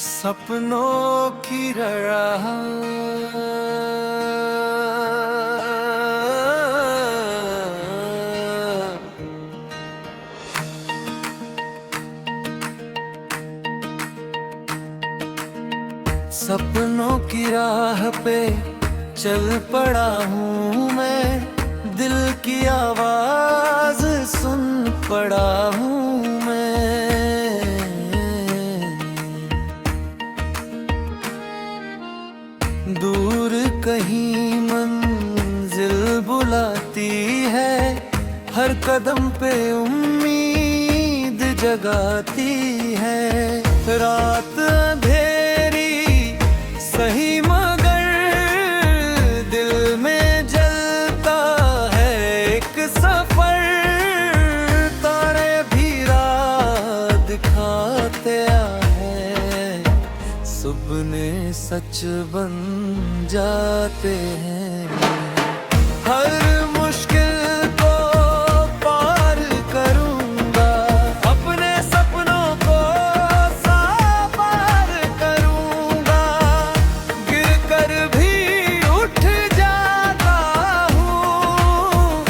सपनों की राह सपनों की राह पे चल पड़ा हूँ मैं, दिल की आवाज सुन पड़ा हूँ मैं। दूर कहीं मंजिल बुलाती है, हर कदम पे उम्मीद जगाती है। रात अंधेरी सही मगर दिल में जलता है एक सफर। तारे भी राह दिखाते हैं, सुपने सच बन जाते हैं। हर मुश्किल को पार करूंगा, अपने सपनों को साकार करूंगा। गिर कर भी उठ जाता हूँ,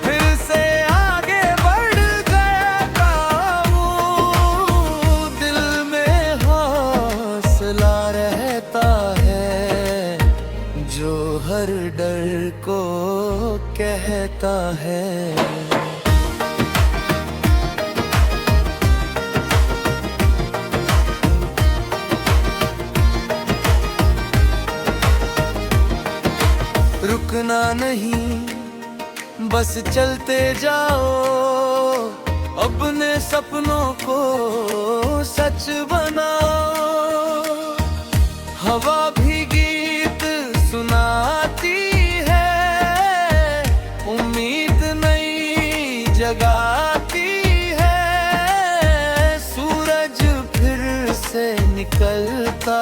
फिर से आगे बढ़ जाता हूँ। दिल में हौसला रहता है जो हर डर को कहता है। रुकना नहीं, बस चलते जाओ, अपने सपनों को सच बनाओ। हवा भी गीत सुनाती है, उम्मीद नई जगाती है। सूरज फिर से निकलता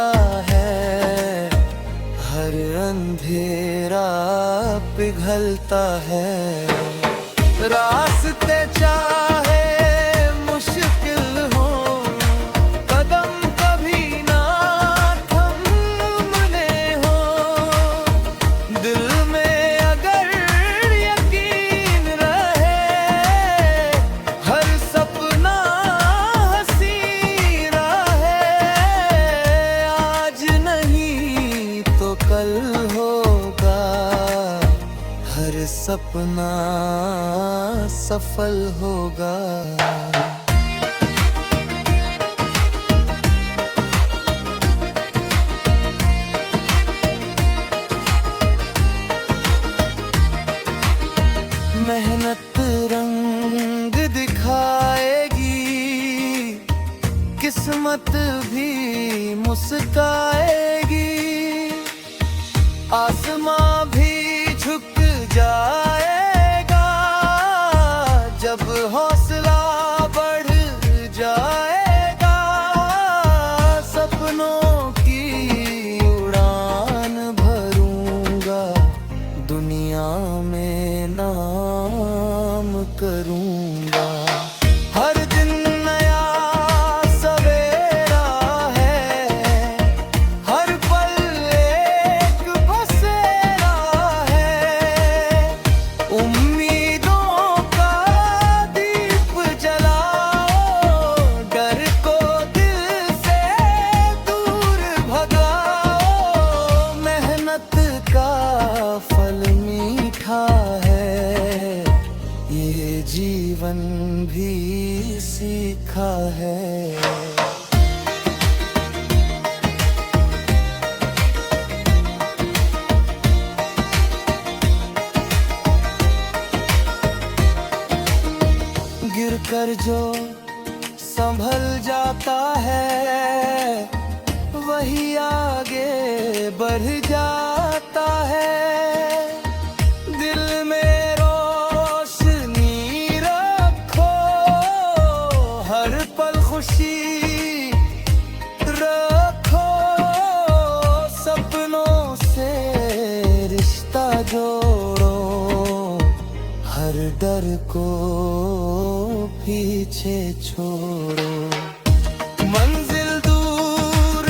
है, हर अंधेरा पिघलता है। रास्ते चाहे मुश्किल हो, कदम कभी ना थमने हो। दिल में अगर यकीन रहे, हर सपना हंसी रहे। आज नहीं तो कल होगा, हर सपना सफल होगा। मेहनत रंग दिखाएगी, किस्मत भी मुस्काएगी। आसमां भी झुक जाएगा, जब हौसला बढ़ जाएगा। सपनों की उड़ान भरूंगा, दुनिया में नाम करूंगा। हर दिन नया सवेरा है, हर पल एक बसेरा है। उम्मीदों का दीप जलाओ, डर को दिल से दूर भगाओ। मेहनत का फल मीठा है, ये जीवन भी सीखा है। गिर कर जो संभल जाता है, वही आगे बढ़ जाता है। दिल में रोशनी रखो, हर पल खुशी रखो। सपनों से रिश्ता जोड़ो, हर डर को पीछे छोड़ो। मंजिल दूर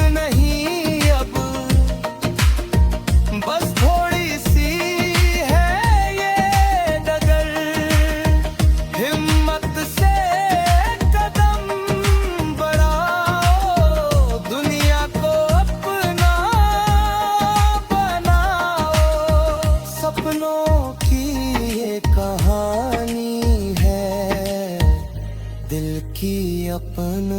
अपन